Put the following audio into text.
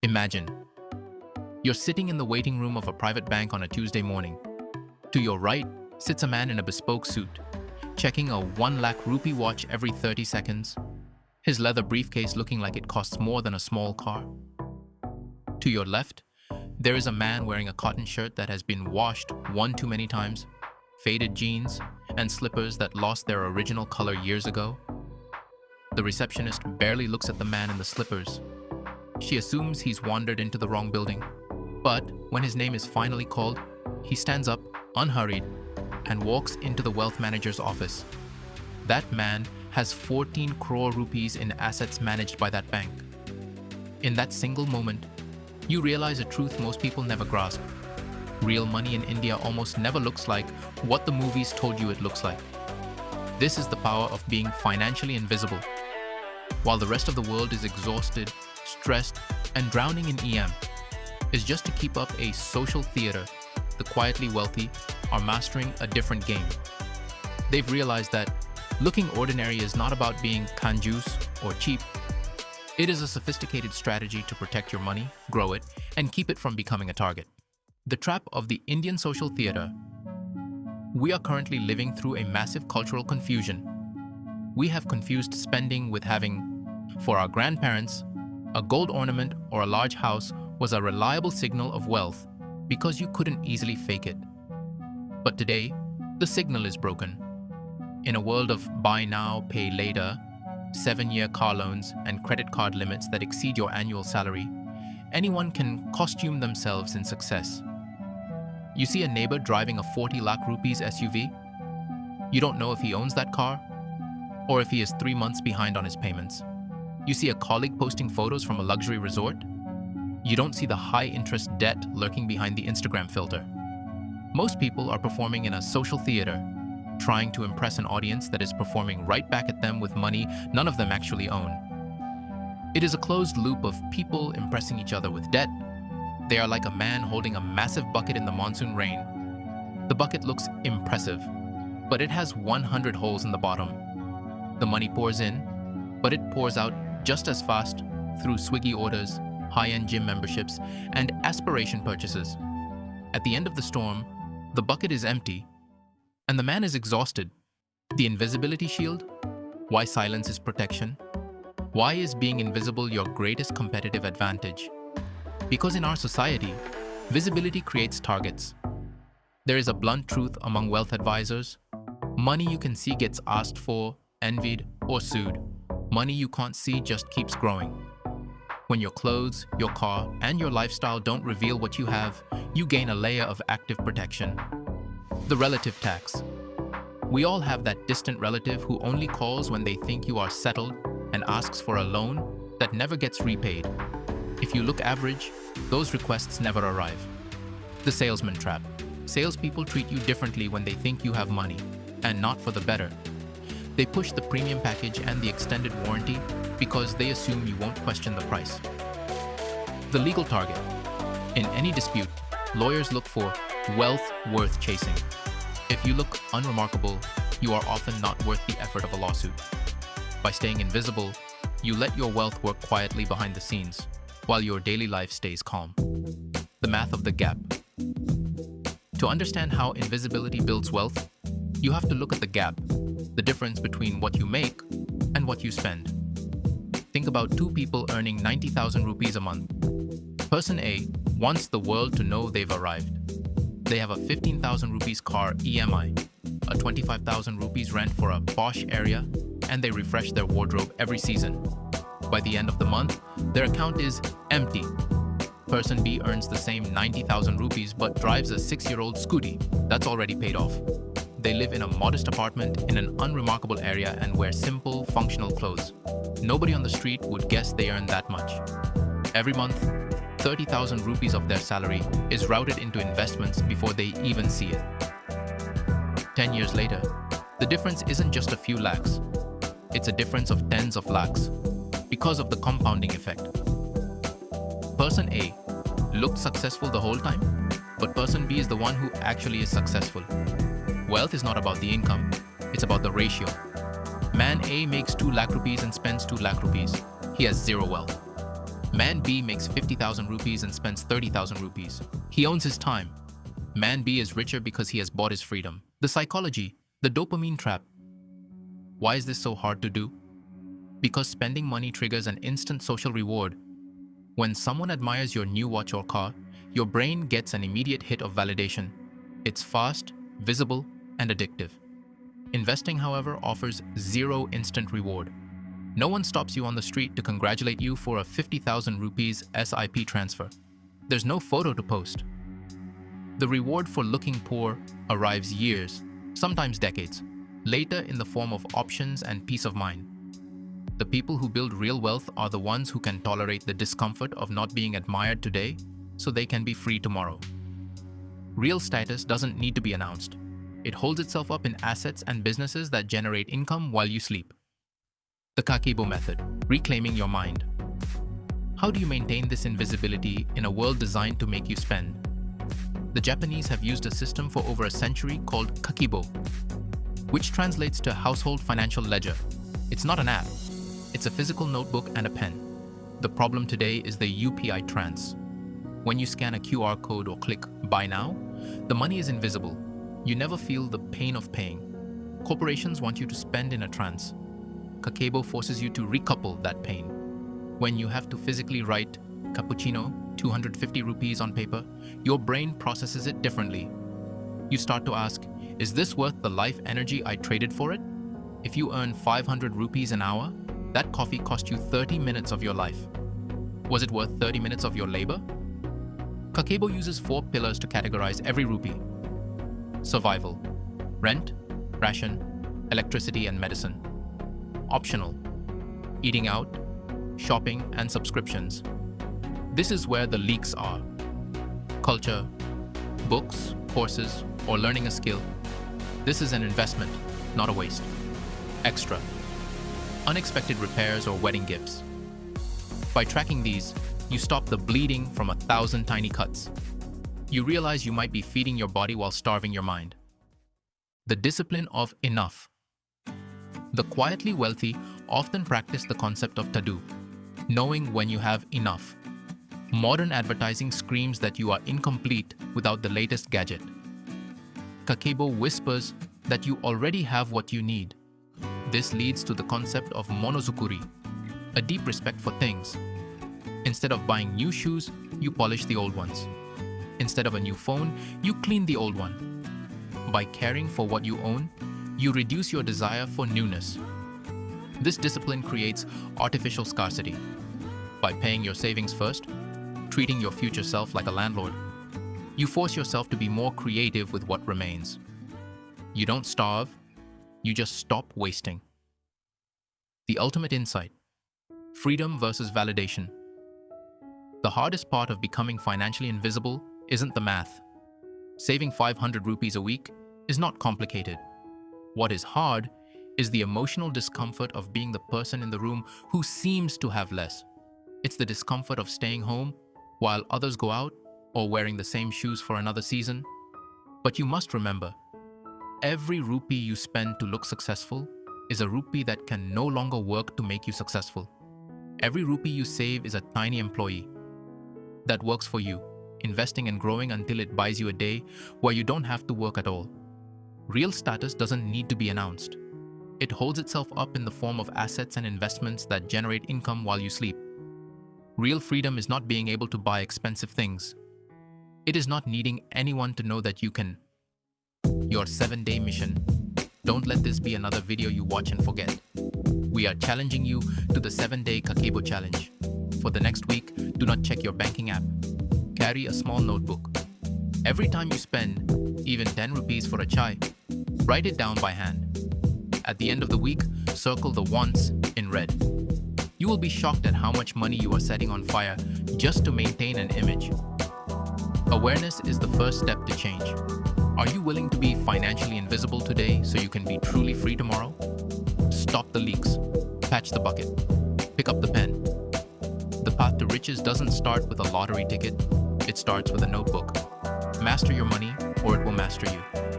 Imagine, you're sitting in the waiting room of a private bank on a Tuesday morning. To your right sits a man in a bespoke suit, checking a 1 lakh rupee watch every 30 seconds, his leather briefcase looking like it costs more than a small car. To your left, there is a man wearing a cotton shirt that has been washed one too many times, faded jeans, and slippers that lost their original color years ago. The receptionist barely looks at the man in the slippers. She assumes he's wandered into the wrong building. But when his name is finally called, he stands up, unhurried, and walks into the wealth manager's office. That man has 14 crore rupees in assets managed by that bank. In that single moment, you realize a truth most people never grasp. Real money in India almost never looks like what the movies told you it looks like. This is the power of being financially invisible. While the rest of the world is exhausted, stressed, and drowning in EM, is just to keep up a social theater, the quietly wealthy are mastering a different game. They've realized that looking ordinary is not about being kanjus or cheap. It is a sophisticated strategy to protect your money, grow it, and keep it from becoming a target. The trap of the Indian social theater. We are currently living through a massive cultural confusion. We have confused spending with having. For our grandparents, a gold ornament or a large house was a reliable signal of wealth because you couldn't easily fake it. But today, the signal is broken. In a world of buy now, pay later, 7-year car loans, and credit card limits that exceed your annual salary, anyone can costume themselves in success. You see a neighbor driving a 40 lakh rupees SUV. You don't know if he owns that car or if he is 3 months behind on his payments. You see a colleague posting photos from a luxury resort. You don't see the high-interest debt lurking behind the Instagram filter. Most people are performing in a social theater, trying to impress an audience that is performing right back at them with money none of them actually own. It is a closed loop of people impressing each other with debt. They are like a man holding a massive bucket in the monsoon rain. The bucket looks impressive, but it has 100 holes in the bottom. The money pours in, but it pours out just as fast through Swiggy orders, high-end gym memberships, and aspiration purchases. At the end of the storm, the bucket is empty, and the man is exhausted. The invisibility shield? Why silence is protection? Why is being invisible your greatest competitive advantage? Because in our society, visibility creates targets. There is a blunt truth among wealth advisors. Money you can see gets asked for, envied, or sued. Money you can't see just keeps growing. When your clothes, your car, and your lifestyle don't reveal what you have, you gain a layer of active protection. The relative tax. We all have that distant relative who only calls when they think you are settled and asks for a loan that never gets repaid. If you look average, those requests never arrive. The salesman trap. Salespeople treat you differently when they think you have money, and not for the better. They push the premium package and the extended warranty because they assume you won't question the price. The legal target. In any dispute, lawyers look for wealth worth chasing. If you look unremarkable, you are often not worth the effort of a lawsuit. By staying invisible, you let your wealth work quietly behind the scenes, while your daily life stays calm. The math of the gap. To understand how invisibility builds wealth, you have to look at the gap, the difference between what you make and what you spend. Think about two people earning 90,000 rupees a month. Person A wants the world to know they've arrived. They have a 15,000 rupees car EMI, a 25,000 rupees rent for a posh area, and they refresh their wardrobe every season. By the end of the month, their account is empty. Person B earns the same 90,000 rupees but drives a 6-year-old scooty that's already paid off. They live in a modest apartment in an unremarkable area and wear simple, functional clothes. Nobody on the street would guess they earn that much. Every month, 30,000 rupees of their salary is routed into investments before they even see it. 10 years later, the difference isn't just a few lakhs. It's a difference of tens of lakhs because of the compounding effect. Person A looked successful the whole time, but person B is the one who actually is successful. Wealth is not about the income, it's about the ratio. Man A makes 2 lakh rupees and spends 2 lakh rupees. He has zero wealth. Man B makes 50,000 rupees and spends 30,000 rupees. He owns his time. Man B is richer because he has bought his freedom. The psychology, the dopamine trap. Why is this so hard to do? Because spending money triggers an instant social reward. When someone admires your new watch or car, your brain gets an immediate hit of validation. It's fast, visible, and addictive. Investing, however, offers zero instant reward. No one stops you on the street to congratulate you for a 50,000 rupees SIP transfer. There's no photo to post. The reward for looking poor arrives years, sometimes decades, later in the form of options and peace of mind. The people who build real wealth are the ones who can tolerate the discomfort of not being admired today so they can be free tomorrow. Real status doesn't need to be announced. It holds itself up in assets and businesses that generate income while you sleep. The Kakeibo method, reclaiming your mind. How do you maintain this invisibility in a world designed to make you spend? The Japanese have used a system for over a century called Kakeibo, which translates to household financial ledger. It's not an app. It's a physical notebook and a pen. The problem today is the UPI trance. When you scan a QR code or click Buy Now, the money is invisible. You never feel the pain of paying. Corporations want you to spend in a trance. Kakeibo forces you to recouple that pain. When you have to physically write cappuccino, 250 rupees on paper, your brain processes it differently. You start to ask, is this worth the life energy I traded for it? If you earn 500 rupees an hour, that coffee cost you 30 minutes of your life. Was it worth 30 minutes of your labor? Kakeibo uses 4 pillars to categorize every rupee. Survival, rent, ration, electricity and medicine. Optional, eating out, shopping and subscriptions. This is where the leaks are. Culture, books, courses, or learning a skill. This is an investment, not a waste. Extra, unexpected repairs or wedding gifts. By tracking these, you stop the bleeding from 1,000 tiny cuts. You realize you might be feeding your body while starving your mind. The discipline of enough. The quietly wealthy often practice the concept of tadu, knowing when you have enough. Modern advertising screams that you are incomplete without the latest gadget. Kakeibo whispers that you already have what you need. This leads to the concept of monozukuri, a deep respect for things. Instead of buying new shoes, you polish the old ones. Instead of a new phone, you clean the old one. By caring for what you own, you reduce your desire for newness. This discipline creates artificial scarcity. By paying your savings first, treating your future self like a landlord, you force yourself to be more creative with what remains. You don't starve, you just stop wasting. The ultimate insight: freedom versus validation. The hardest part of becoming financially invisible isn't the math. Saving 500 rupees a week is not complicated. What is hard is the emotional discomfort of being the person in the room who seems to have less. It's the discomfort of staying home while others go out or wearing the same shoes for another season. But you must remember, every rupee you spend to look successful is a rupee that can no longer work to make you successful. Every rupee you save is a tiny employee that works for you, investing and growing until it buys you a day where you don't have to work at all. Real status doesn't need to be announced. It holds itself up in the form of assets and investments that generate income while you sleep. Real freedom is not being able to buy expensive things. It is not needing anyone to know that you can. Your 7-day mission. Don't let this be another video you watch and forget. We are challenging you to the 7-day Kakeibo challenge. For the next week, do not check your banking app. Carry a small notebook. Every time you spend, even 10 rupees for a chai, write it down by hand. At the end of the week, circle the wants in red. You will be shocked at how much money you are setting on fire just to maintain an image. Awareness is the first step to change. Are you willing to be financially invisible today so you can be truly free tomorrow? Stop the leaks. Patch the bucket. Pick up the pen. The path to riches doesn't start with a lottery ticket. It starts with a notebook. Master your money, or it will master you.